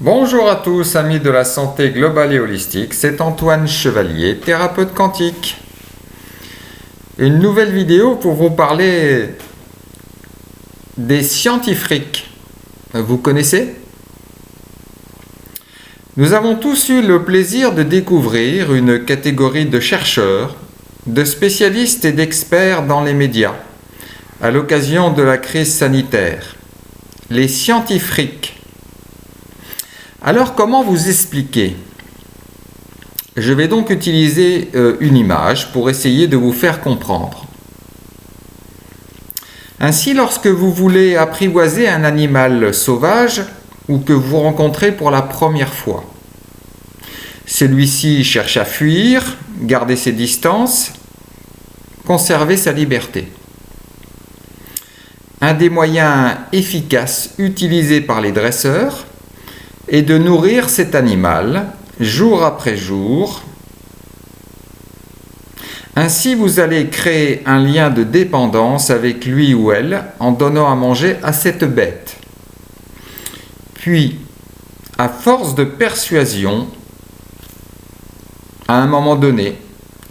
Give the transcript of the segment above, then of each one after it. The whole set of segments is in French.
Bonjour à tous, amis de la santé globale et holistique, c'est Antoine Chevalier, thérapeute quantique. Une nouvelle vidéo pour vous parler des scientifiques. Vous connaissez? Nous avons tous eu le plaisir de découvrir une catégorie de chercheurs, de spécialistes et d'experts dans les médias, à l'occasion de la crise sanitaire. Les scientifiques. Alors, comment vous expliquer? Je vais donc utiliser une image pour essayer de vous faire comprendre. Ainsi, lorsque vous voulez apprivoiser un animal sauvage ou que vous rencontrez pour la première fois, celui-ci cherche à fuir, garder ses distances, conserver sa liberté. Un des moyens efficaces utilisés par les dresseurs et de nourrir cet animal jour après jour. Ainsi, vous allez créer un lien de dépendance avec lui ou elle en donnant à manger à cette bête. Puis, à force de persuasion, à un moment donné,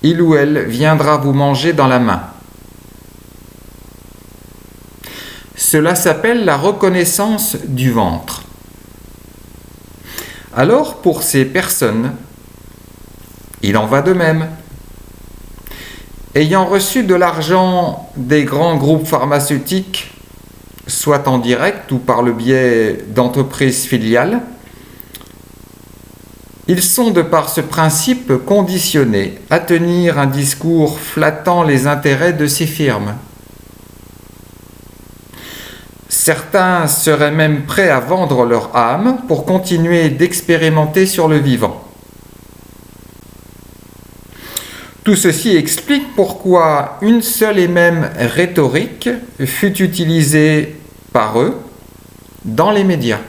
il ou elle viendra vous manger dans la main. Cela s'appelle la reconnaissance du ventre. Alors, pour ces personnes, il en va de même. Ayant reçu de l'argent des grands groupes pharmaceutiques, soit en direct ou par le biais d'entreprises filiales, ils sont de par ce principe conditionnés à tenir un discours flattant les intérêts de ces firmes. Certains seraient même prêts à vendre leur âme pour continuer d'expérimenter sur le vivant. Tout ceci explique pourquoi une seule et même rhétorique fut utilisée par eux dans les médias.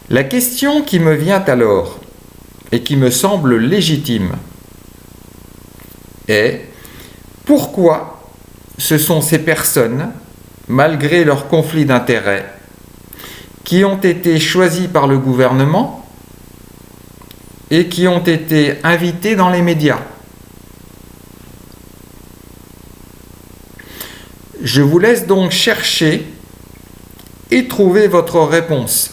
La question qui me vient alors, et qui me semble légitime, est pourquoi ce sont ces personnes, malgré leur conflit d'intérêts, qui ont été choisies par le gouvernement et qui ont été invitées dans les médias. Je vous laisse donc chercher et trouver votre réponse,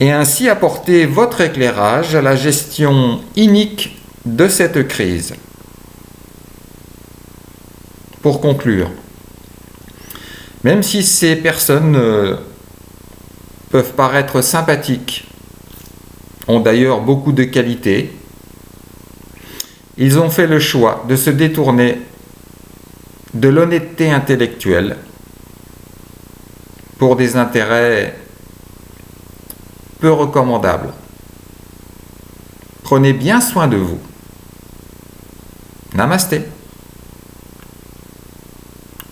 et ainsi apporter votre éclairage à la gestion inique de cette crise. Pour conclure, même si ces personnes peuvent paraître sympathiques, ont d'ailleurs beaucoup de qualités, ils ont fait le choix de se détourner de l'honnêteté intellectuelle pour des intérêts peu recommandables. Prenez bien soin de vous. Namasté.